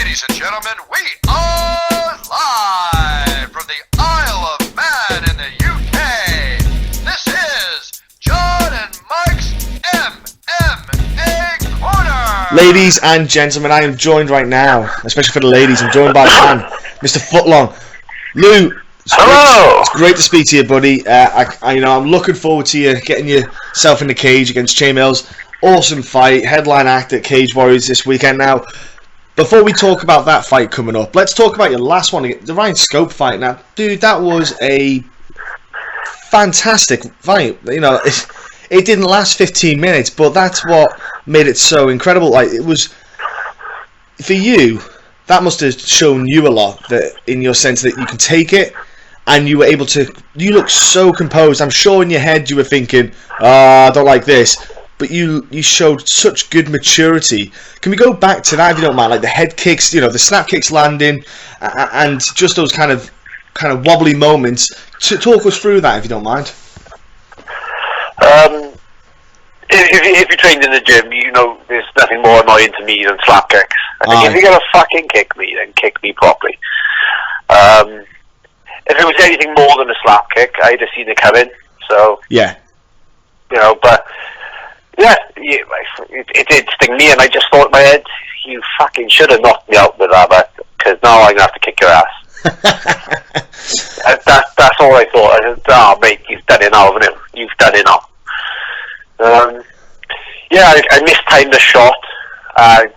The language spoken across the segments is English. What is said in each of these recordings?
Ladies and gentlemen, we are live from the Isle of Man in the UK. This is John and Mike's MMA Corner. Ladies and gentlemen, I am joined right now, especially for the ladies, I'm joined by the man, Mr. Footlong. Lou, hello. It's great to speak to you, buddy. I'm looking forward to you getting yourself in the cage against Chainmails. Awesome fight, headline act at Cage Warriors this weekend. Now, before we talk about that fight coming up, let's talk about your last one, the Ryan Scope fight. Now, dude, that was a fantastic fight. You know, it didn't last 15 minutes, but that's what made it so incredible. Like, it was, for you, that must have shown you a lot, that in your sense that you can take it, and you were able to, you look so composed. I'm sure in your head you were thinking, I don't like this. But you showed such good maturity. Can we go back to that if you don't mind? Like the head kicks, you know, the snap kicks landing, and just those kind of wobbly moments. To talk us through that if you don't mind. If you trained in the gym, you know there's nothing more annoying to me than slap kicks. I think if you're gonna fucking kick me, then kick me properly. If it was anything more than a slap kick, I'd have seen it coming. So yeah, you know, but. Yeah, it did sting me, and I just thought in my head, you fucking should have knocked me out with that, because now I'm going to have to kick your ass. That's all I thought. I said, mate, you've done it now, haven't you? You've done it now. I mistimed the shot. I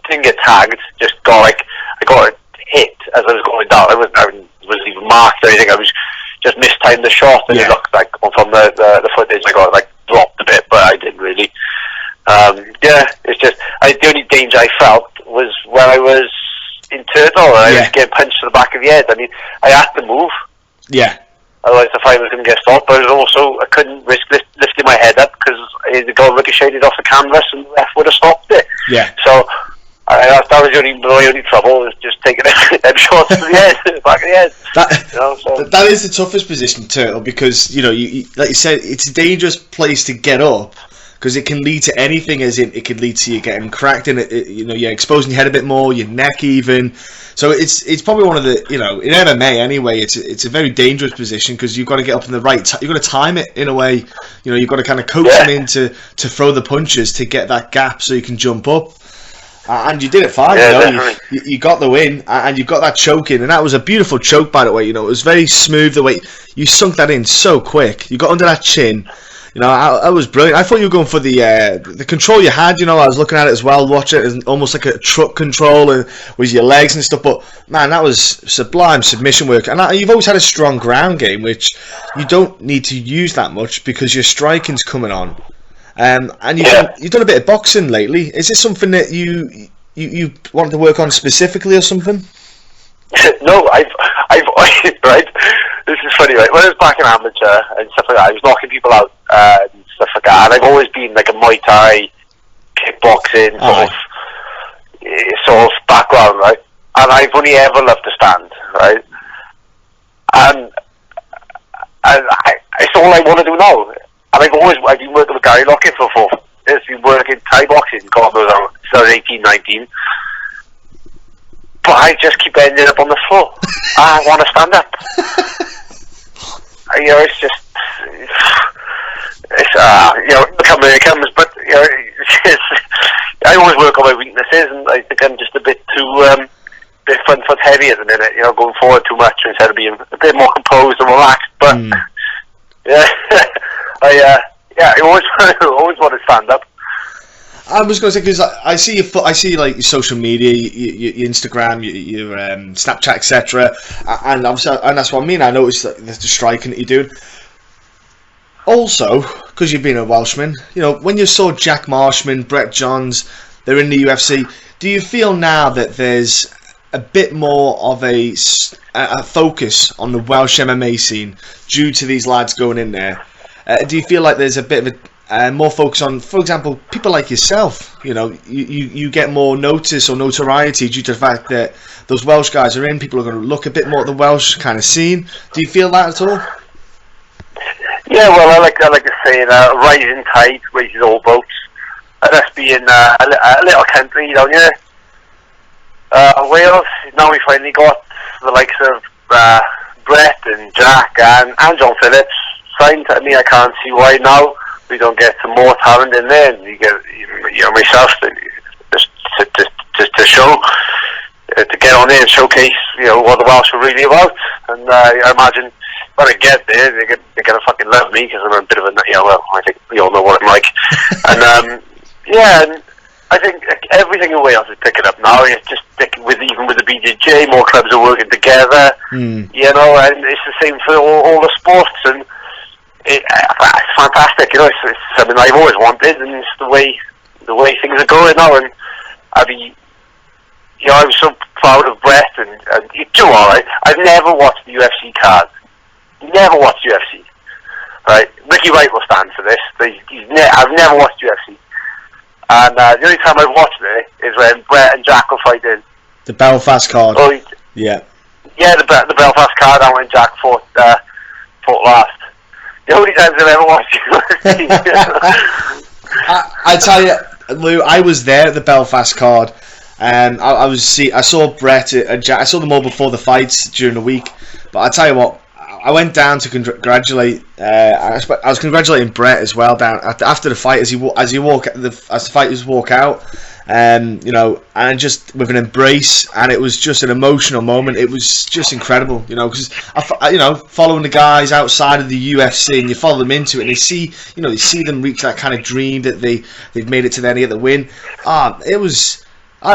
didn't get tagged, just got I got hit as I was going down. I wasn't even marked or anything. I was just mistimed the shot, and it looked like, from the footage, I got, dropped a bit, but I didn't really. It's just the only danger I felt was when I was in turtle and I was getting punched to the back of the head. I mean, I had to move. Yeah. Otherwise the fight was going to get stopped, but I couldn't risk lifting my head up because it got ricocheted off the canvas and the ref would have stopped it. Yeah. So that was my only trouble, was just taking them shots to the head, back of the head. That is the toughest position, turtle, because you like you said, it's a dangerous place to get up because it can lead to anything. As in, it could lead to you getting cracked in it. You're exposing your head a bit more, your neck even. So it's probably one of the in MMA anyway. It's a very dangerous position because you've got to get up in the right. You've got to time it in a way. You've got to kind of coax them in to throw the punches to get that gap so you can jump up. And you did it fine, you got the win, and you got that choke in, and that was a beautiful choke, by the way. It was very smooth the way you sunk that in so quick. You got under that chin, I was brilliant. I thought you were going for the control you had. I was looking at it as well, watching it as almost like a truck control with your legs and stuff. But man, that was sublime submission work, and you've always had a strong ground game, which you don't need to use that much because your striking's coming on. And you've done a bit of boxing lately. Is this something that you wanted to work on specifically or something? No, I've right. This is funny, right? When I was back in amateur and stuff like that, I was knocking people out and stuff like that. And I've always been like a Muay Thai, kickboxing sort of background, right? And I've only ever loved to stand, right? And it's all I want to do now. And I've been working with Gary Lockett I've been working Thai boxing, God knows how, since 18, 19. But I just keep ending up on the floor. I want to stand up. It's just, it comes, but, I always work on my weaknesses, and I think I'm just a bit too, bit front foot heavy at the minute, going forward too much instead of being a bit more composed and relaxed, but, I always want to stand up. I was going to say, because I see like your social media, your Instagram, your Snapchat, etc. And that's what I mean. I noticed that the striking that you're doing. Also, because you've been a Welshman, when you saw Jack Marshman, Brett Johns, they're in the UFC. Do you feel now that there's a bit more of a focus on the Welsh MMA scene due to these lads going in there? Do you feel like there's a bit of a more focus on, for example, people like yourself? You get more notice or notoriety due to the fact that those Welsh guys are in. People are going to look a bit more at the Welsh kind of scene. Do you feel that at all? Yeah, well, I like to say, rising tide raises all boats. And us being a little country down here, Wales, now we finally got the likes of Brett and Jack and John Phillips signed. I mean, I can't see why now we don't get some more talent in there. And you get, myself, just to show, to get on there and showcase, what the Welsh are really about. And I imagine when I get there, they're gonna fucking love me because I'm a bit of a, I think we all know what I'm like. And and I think everything in Wales is picking up now. It's just even with the BJJ, more clubs are working together. And it's the same for all the sports, and it's fantastic. It's something I've always wanted, and it's the way things are going now. And I was so proud of Brett, and you do alright. I've never watched the UFC card. Never watched UFC. Right, Ricky Wright will stand for this. I've never watched UFC. And the only time I've watched it is when Brett and Jack were fighting. The Belfast card. Oh, yeah. Yeah, the Belfast card, and when Jack fought last. The only times I've ever watched it. I tell you, Lou, I was there at the Belfast card, and I saw Brett and Jack. I saw them all before the fights during the week. But I tell you what, I went down to congratulate. I was congratulating Brett as well down after the fight as the fighters walk out, and just with an embrace, and it was just an emotional moment. It was just incredible, because following the guys outside of the UFC, and you follow them into it, and you see them reach that kind of dream that they've made it to the end of the win. It was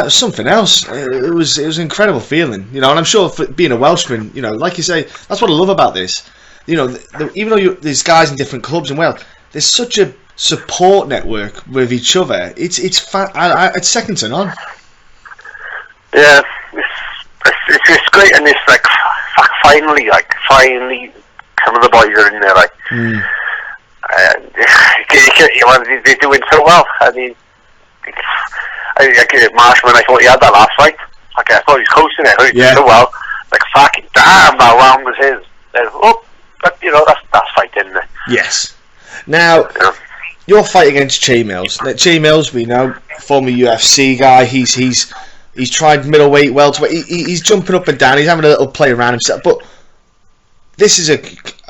something else. It was an incredible feeling, and I'm sure for being a Welshman, like you say, that's what I love about this. Even though there's guys in different clubs in Wales, there's such a support network with each other. It's second to none. Yeah, it's great, and it's finally some of the boys are in there. They're doing so well. I mean, Marshman, I thought he had that last fight. I thought he was coasting it. He did so well. Fucking damn, that round was his. That's fighting. Yes. Now, your fight against Che Mills. Now, Che Mills, we know, former UFC guy. He's tried middleweight, welterweight. He's jumping up and down. He's having a little play around himself. But this is a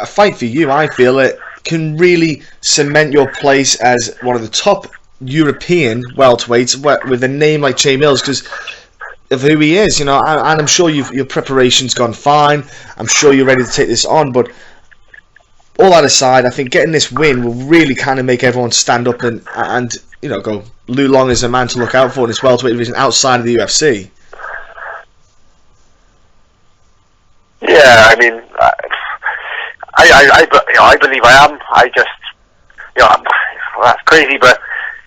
fight for you. I feel it can really cement your place as one of the top European welterweights with a name like Che Mills because of who he is, and I'm sure your preparation's gone fine. I'm sure you're ready to take this on, but all that aside, I think getting this win will really kind of make everyone stand up and go, Lew Long is a man to look out for in this welterweight division outside of the UFC. Yeah, I mean, I believe I am. I just, that's crazy, but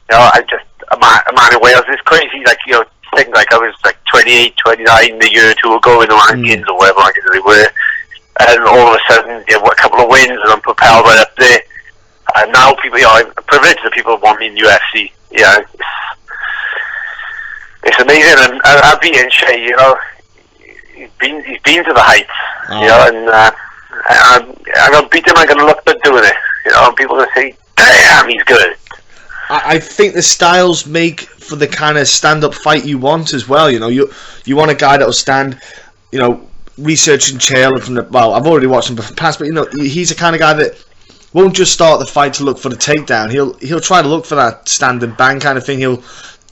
I just a man in Wales is crazy. Think I was 28, 29 a year or two ago in the rankings or whatever rankings they were, and all of a sudden, a couple of wins and I'm propelled right up there. And now people, I'm privileged that people want me in UFC. It's amazing, and I've beaten Che. He's been to the heights. And I'm gonna beat him. I'm gonna look good doing it. And people are gonna say, "Damn, he's good." I think the styles make for the kind of stand-up fight you want as well. You want a guy that'll stand, researching Chael from I've already watched him from the past, but he's the kind of guy that won't just start the fight to look for the takedown. He'll try to look for that stand and bang kind of thing. He'll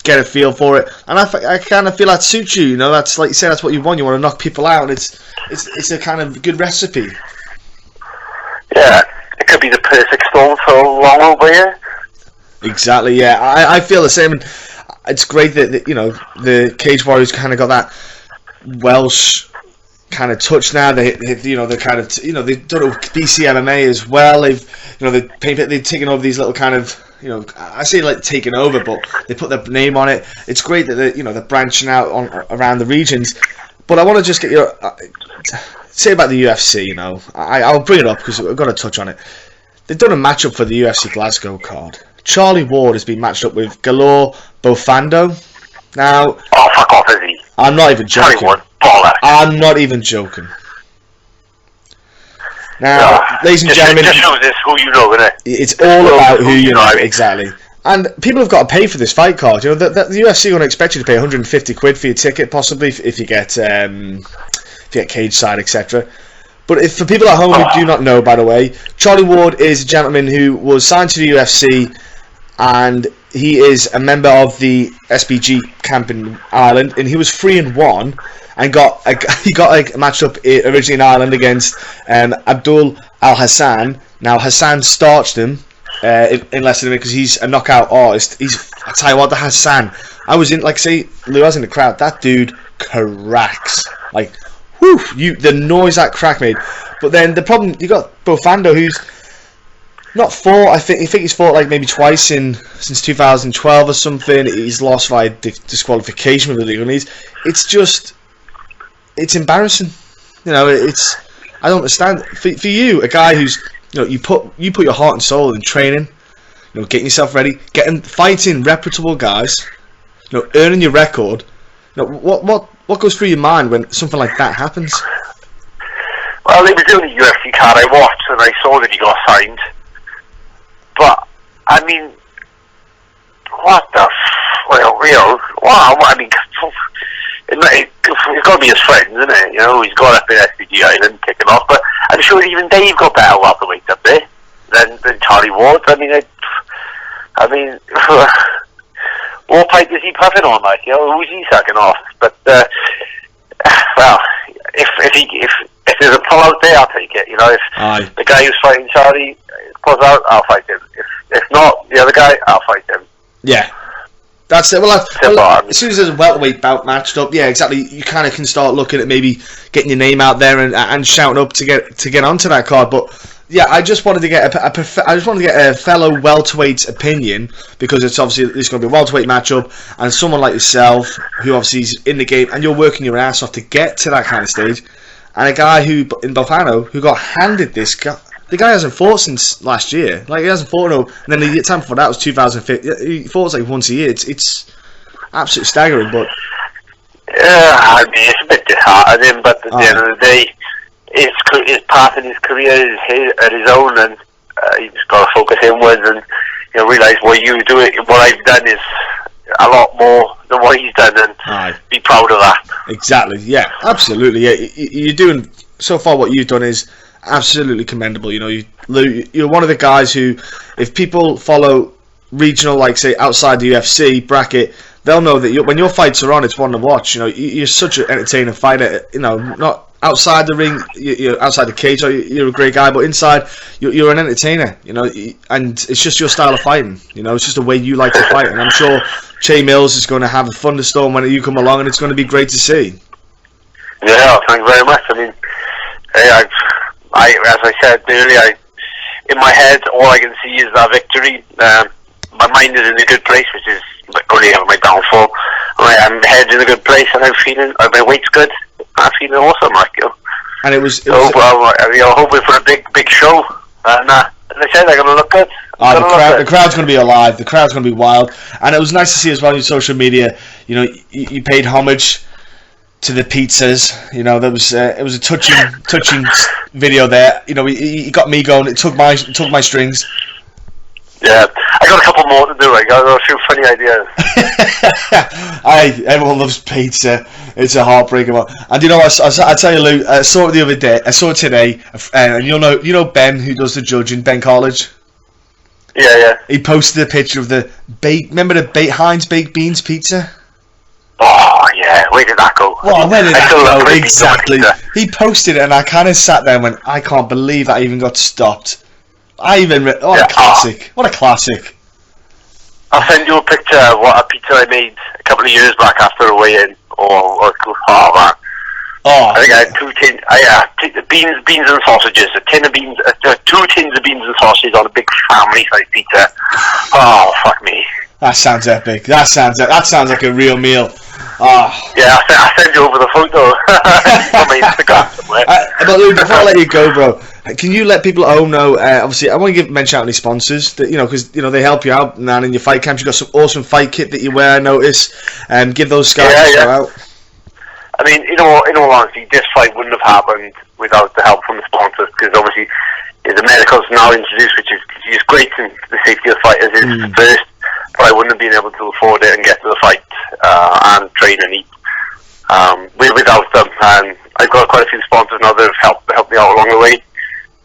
get a feel for it, and I kind of feel that suits you. That's like you say, that's what you want. You want to knock people out, and it's a kind of good recipe. Yeah, it could be the perfect storm for Long over here. Exactly, yeah. I feel the same, and it's great that the Cage Warriors kind of got that Welsh kind of touch now. They're kind of they've done it with DC MMA as well. They've taken over these little kind of I say like taken over, but they put their name on it. It's great that they're branching out around the regions. But I want to just get your say about the UFC. I'll bring it up because we've got to touch on it. They've done a matchup for the UFC Glasgow card. Charlie Ward has been matched up with Galore Bofando. Now, fuck off, is he? I'm not even joking. Charlie Ward, baller. I'm not even joking. Now, ladies and gentlemen, just shows this who you know, isn't it? It's all about who you know, exactly. And people have got to pay for this fight card. You know, the UFC are going to expect you to pay 150 quid for your ticket, possibly if you get cage side, etc. But if for people at home who do not know, by the way, Charlie Ward is a gentleman who was signed to the UFC, and he is a member of the SBG camp in Ireland, and he was 3-1, and he got a match up originally in Ireland against Abdul Al Hassan. Now Hassan starched him in less than a minute because he's a knockout artist. I tell you what, the Hassan, I was in, like say, Lou, I was in the crowd. That dude cracks. Like, whew, the noise that crack made. But then the problem, you got Bofando, who's not fought. I think he's fought like maybe twice since 2012 or something. He's lost via disqualification with the league, and it's embarrassing. You know, I don't understand. For you, a guy who's, you know, you put your heart and soul in training, you know, getting yourself ready, fighting reputable guys, you know, earning your record. You know, what goes through your mind when something like that happens? Well, it was the only UFC card I watched, and I saw that he got signed. But I mean, what the? Well, you know, wow. I mean, it's got to be his friends, isn't it? You know, he's got up in SPG Island kicking off, but I'm sure even Dave got better welterweight up there than Charlie Ward. I mean, what pipe is he puffing on? Like, you know, who's he sucking off? But well, if there's a pull out there, I'll take it. You know, if the guy who's fighting Charlie pulls out, I'll fight him. If not, the other guy, I'll fight him. Yeah. That's it. Well, as soon as there's a welterweight bout matched up, yeah, exactly. You kind of can start looking at maybe getting your name out there and shouting up to get onto that card. But yeah, I just wanted to get a fellow welterweight's opinion, because it's going to be a welterweight matchup, and someone like yourself who obviously is in the game and you're working your ass off to get to that kind of stage, and a guy who in Bofano who got handed this guy. The guy hasn't fought since last year. Like, he hasn't fought and then the time before that was 2015. He fought like once a year. It's absolutely staggering. But I mean, it's a bit disheartening. But at the end of the day, his path in his career is at his own, and you just got to focus inwards and, you know, realise what I've done is a lot more than what he's done, and be proud of that. Exactly. Yeah. Absolutely. Yeah. You're doing so far. What you've done is absolutely commendable. You know, you're one of the guys who, if people follow regional, like say outside the UFC bracket, they'll know that when your fights are on, it's one to watch. You know, you're such an entertaining fighter. You know, not outside the ring, you're outside the cage, you're a great guy, but inside, you're an entertainer. You know, and it's just your style of fighting. You know, it's just the way you like to fight. And I'm sure Che Mills is going to have a thunderstorm when you come along, and it's going to be great to see. Yeah, thank you very much. I mean, as I said earlier, in my head, all I can see is that victory. My mind is in a good place, which is only ever my downfall. My head's in a good place, and I'm feeling, my weight's good. I'm feeling awesome, like, you know. And it was hoping for a big show. And as I said, they're going to look good. The crowd's going to be alive. The crowd's going to be wild. And it was nice to see as well on social media. You know, you paid homage to the pizzas. You know, there was it was a touching video there. You know, he got me going. It took my strings. Yeah, I got a couple more to do. I got a few funny ideas. Everyone loves pizza. It's a heartbreaker one. And you know, I tell you, Lou, I saw it the other day. I saw it today, and you know Ben, who does the judging, Ben College. Yeah. He posted a picture of the remember the Heinz baked beans pizza. Oh yeah, where did that go? Well, where did that go? Exactly. He posted it, and I kind of sat there and went, I can't believe that even got stopped. What a classic! What a classic! I'll send you a picture of what a pizza I made a couple of years back after a weigh-in. Oh man! I think I had 2 tins. Beans and sausages. A tin of beans. 2 tins of beans and sausages on a big family-sized pizza. Oh fuck me! That sounds epic. That sounds like a real meal. Oh. Yeah, I'll send you over the photo on my Instagram somewhere. But Lou, before I let you go, bro, can you let people at home know? Obviously, I want to mention out any sponsors that because they help you out. And in your fight camps, you've got some awesome fight kit that you wear. I notice, and give those guys a shout out. I mean, in all honesty, this fight wouldn't have happened without the help from the sponsors, because obviously the medical's now introduced, which is great, and the safety of fighters is first. but I wouldn't have been able to afford it and get to the fight and train and eat without them. And I've got quite a few sponsors now that have helped me out along the way.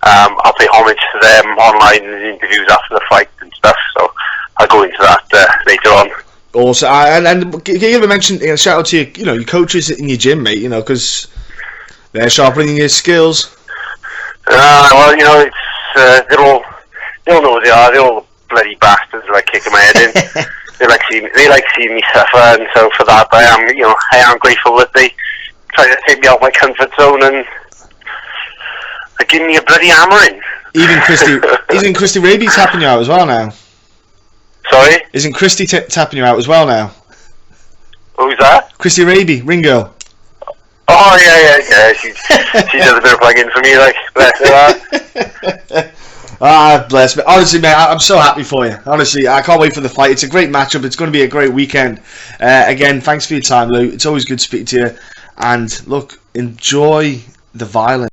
I'll pay homage to them online in the interviews after the fight and stuff, so I'll go into that later on. Also, and can you ever mention, shout out to your coaches in your gym, mate, because they're sharpening your skills? Well, it's they all know what they are. They're all bloody bastards who like kicking my head in. They like seeing me suffer, and so for that I am grateful that they try to take me out of my comfort zone and give me a bloody hammering. Isn't Christy Raby tapping you out as well now? Sorry? Isn't Christy tapping you out as well now? Who's that? Christy Raby, Ringo. Oh yeah. She does a bit of plugging for me, like, bless her. Bless me. Honestly, mate, I'm so happy for you. Honestly, I can't wait for the fight. It's a great matchup. It's going to be a great weekend. Again, thanks for your time, Lew. It's always good to speak to you. And look, enjoy the violence.